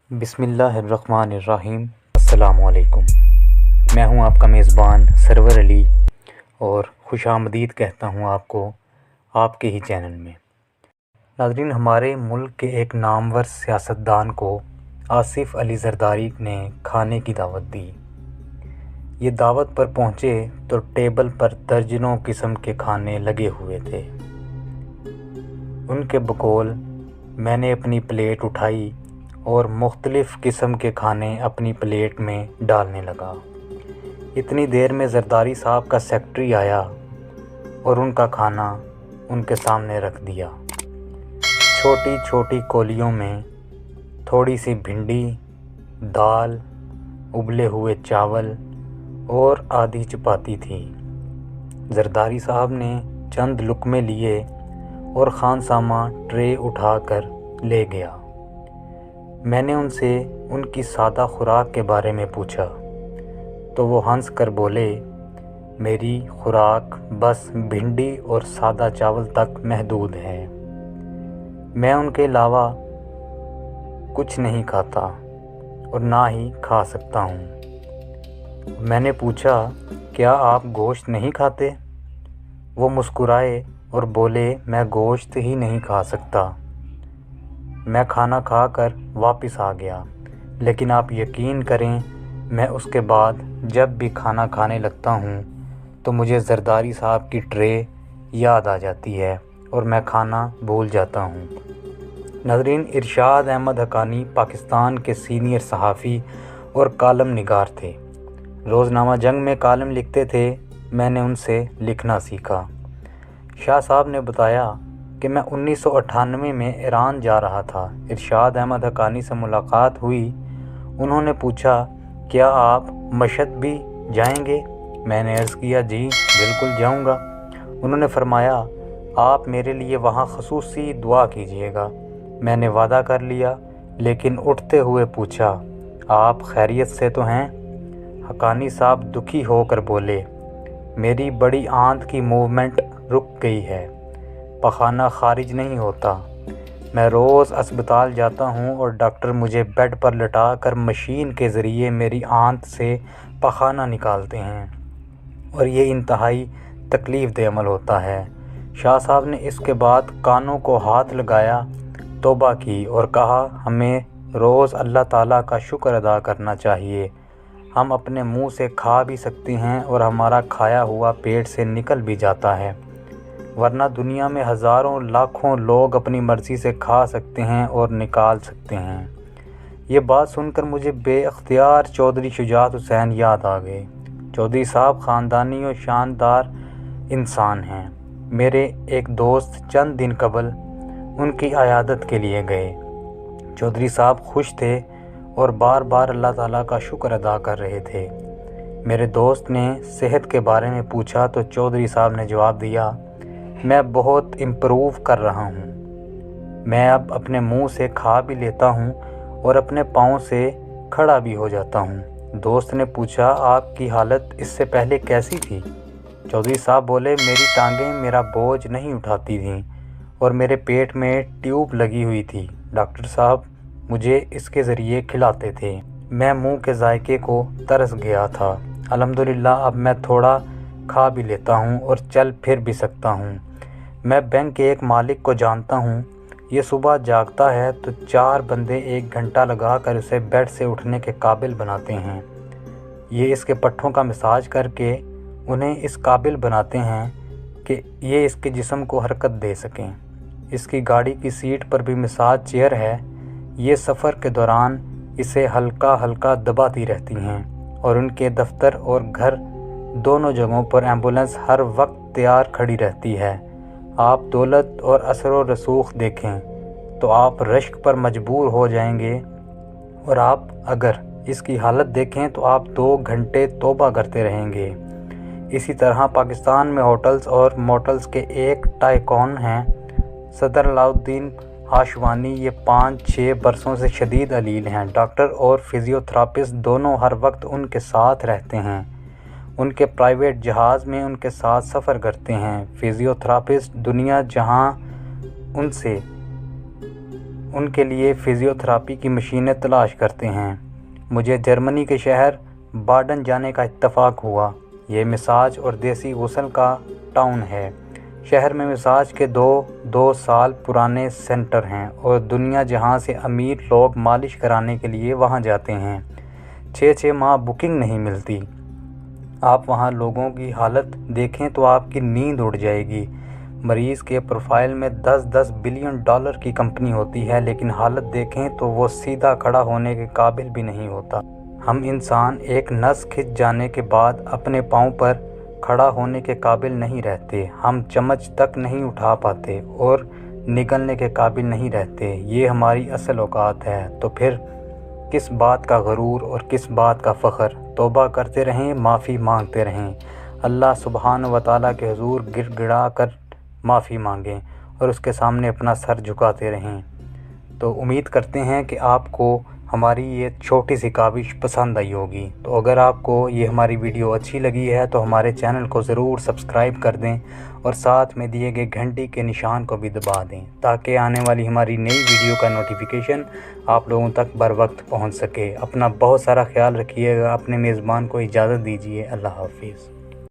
बिस्मिल्लाहिर्रहमानिर्रहीम। अस्सलामु अलैकुम। मैं हूं आपका मेज़बान सरवर अली और खुशामदीद कहता हूं आपको आपके ही चैनल में। नाज़रीन, हमारे मुल्क के एक नामवर सियासतदान को आसिफ अली ज़रदारी ने खाने की दावत दी। ये दावत पर पहुंचे तो टेबल पर दर्जनों किस्म के खाने लगे हुए थे। उनके बकौल मैंने अपनी प्लेट उठाई और मुख्तलिफ़ किस्म के खाने अपनी प्लेट में डालने लगा। इतनी देर में ज़रदारी साहब का सेक्रेटरी आया और उनका खाना उनके सामने रख दिया। छोटी छोटी कोलियों में थोड़ी सी भिंडी, दाल, उबले हुए चावल और आधी चपाती थी। ज़रदारी साहब ने चंद लुक़मे लिए और खानसामा ट्रे उठाकर ले गया। मैंने उनसे उनकी सादा खुराक के बारे में पूछा तो वो हंस कर बोले, मेरी खुराक बस भिंडी और सादा चावल तक महदूद है। मैं उनके अलावा कुछ नहीं खाता और ना ही खा सकता हूँ। मैंने पूछा, क्या आप गोश्त नहीं खाते? वो मुस्कुराए और बोले, मैं गोश्त ही नहीं खा सकता। मैं खाना खाकर वापस आ गया, लेकिन आप यकीन करें, मैं उसके बाद जब भी खाना खाने लगता हूँ तो मुझे ज़रदारी साहब की ट्रे याद आ जाती है और मैं खाना भूल जाता हूँ। नाज़रीन, इरशाद अहमद हक़ानी पाकिस्तान के सीनियर सहाफ़ी और कालम निगार थे। रोज़नामा जंग में कालम लिखते थे। मैंने उनसे लिखना सीखा। शाह साहब ने बताया कि मैं 1998 में ईरान जा रहा था। इरशाद अहमद हक़ानी से मुलाकात हुई। उन्होंने पूछा, क्या आप मशहद भी जाएंगे? मैंने अर्ज़ किया, जी बिल्कुल जाऊंगा। उन्होंने फरमाया, आप मेरे लिए वहाँ ख़ुसूसी दुआ कीजिएगा। मैंने वादा कर लिया, लेकिन उठते हुए पूछा, आप खैरियत से तो हैं? हक़ानी साहब दुखी होकर बोले, मेरी बड़ी आंत की मूवमेंट रुक गई है, पखाना खारिज नहीं होता। मैं रोज़ अस्पताल जाता हूँ और डॉक्टर मुझे बेड पर लटा कर मशीन के ज़रिए मेरी आंत से पखाना निकालते हैं और ये इंतहाई तकलीफ़ दे अमल होता है। शाह साहब ने इसके बाद कानों को हाथ लगाया, तौबा की और कहा, हमें रोज़ अल्लाह ताला का शुक्र अदा करना चाहिए। हम अपने मुंह से खा भी सकते हैं और हमारा खाया हुआ पेट से निकल भी जाता है, वरना दुनिया में हज़ारों लाखों लोग अपनी मर्ज़ी से खा सकते हैं और निकाल सकते हैं। ये बात सुनकर मुझे बेअख्तियार चौधरी शुजात हुसैन याद आ गए। चौधरी साहब ख़ानदानी और शानदार इंसान हैं। मेरे एक दोस्त चंद दिन कबल उनकी अयादत के लिए गए। चौधरी साहब खुश थे और बार बार अल्लाह ताला का शुक्र अदा कर रहे थे। मेरे दोस्त ने सेहत के बारे में पूछा तो चौधरी साहब ने जवाब दिया, मैं बहुत इम्प्रूव कर रहा हूँ। मैं अब अपने मुंह से खा भी लेता हूँ और अपने पाँव से खड़ा भी हो जाता हूँ। दोस्त ने पूछा, आपकी हालत इससे पहले कैसी थी? चौधरी साहब बोले, मेरी टांगें मेरा बोझ नहीं उठाती थीं और मेरे पेट में ट्यूब लगी हुई थी। डॉक्टर साहब मुझे इसके ज़रिए खिलाते थे। मैं मुंह के जायके को तरस गया था। अल्हम्दुलिल्लाह अब मैं थोड़ा खा भी लेता हूँ और चल फिर भी सकता हूँ। मैं बैंक के एक मालिक को जानता हूँ। ये सुबह जागता है तो 4 बंदे 1 घंटा लगा कर उसे बेड से उठने के काबिल बनाते हैं। ये इसके पट्ठों का मसाज करके उन्हें इस काबिल बनाते हैं कि ये इसके जिस्म को हरकत दे सकें। इसकी गाड़ी की सीट पर भी मसाज चेयर है। ये सफ़र के दौरान इसे हल्का हल्का दबाती रहती हैं और उनके दफ्तर और घर दोनों जगहों पर एम्बुलेंस हर वक्त तैयार खड़ी रहती है। आप दौलत और असर व रसूख देखें तो आप रश्क पर मजबूर हो जाएंगे और आप अगर इसकी हालत देखें तो आप 2 घंटे तौबा करते रहेंगे। इसी तरह पाकिस्तान में होटल्स और मोटल्स के एक टाइकॉन हैं, सदर अलाउद्दीन हाशवानी। ये 5-6 बरसों से शदीद अलील हैं। डॉक्टर और फिज़ियोथेरापिस्ट दोनों हर वक्त उनके साथ रहते हैं। उनके प्राइवेट जहाज़ में उनके साथ सफ़र करते हैं। फिज़ियोथेरापिस्ट दुनिया जहां उनसे ان کے لیے فزیوتھراپی کی مشینیں تلاش کرتے ہیں۔ مجھے جرمنی کے شہر باڈن جانے کا اتفاق ہوا۔ یہ مساج اور دیسی غسل کا ٹاؤن ہے۔ شہر میں مساج کے دو سال پرانے سینٹر ہیں اور دنیا جہاں سے امیر لوگ مالش کرانے کے لیے وہاں جاتے ہیں۔ 6 ماہ بکنگ نہیں ملتی۔ آپ وہاں لوگوں کی حالت دیکھیں تو آپ کی نیند اڑ جائے گی۔ مریض کے پروفائل میں 10 بلین ڈالر کی کمپنی ہوتی ہے، لیکن حالت دیکھیں تو وہ سیدھا کھڑا ہونے کے قابل بھی نہیں ہوتا۔ ہم انسان ایک نس کھنچ جانے کے بعد اپنے پاؤں پر کھڑا ہونے کے قابل نہیں رہتے۔ ہم چمچ تک نہیں اٹھا پاتے اور نگلنے کے قابل نہیں رہتے۔ یہ ہماری اصل اوقات ہے۔ تو پھر کس بات کا غرور اور کس بات کا فخر؟ توبہ کرتے رہیں، معافی مانگتے رہیں۔ اللہ سبحانہ و تعالیٰ کے حضور گڑ گڑا کر معافی مانگیں اور اس کے سامنے اپنا سر جھکاتے رہیں۔ تو امید کرتے ہیں کہ آپ کو ہماری یہ چھوٹی سی کاوش پسند آئی ہوگی۔ تو اگر آپ کو یہ ہماری ویڈیو اچھی لگی ہے تو ہمارے چینل کو ضرور سبسکرائب کر دیں اور ساتھ میں دیے گئے گھنٹی کے نشان کو بھی دبا دیں تاکہ آنے والی ہماری نئی ویڈیو کا نوٹیفیکیشن آپ لوگوں تک بر وقت پہنچ سکے۔ اپنا بہت سارا خیال رکھیے گا۔ اپنے میزبان کو اجازت دیجیے۔ اللہ حافظ۔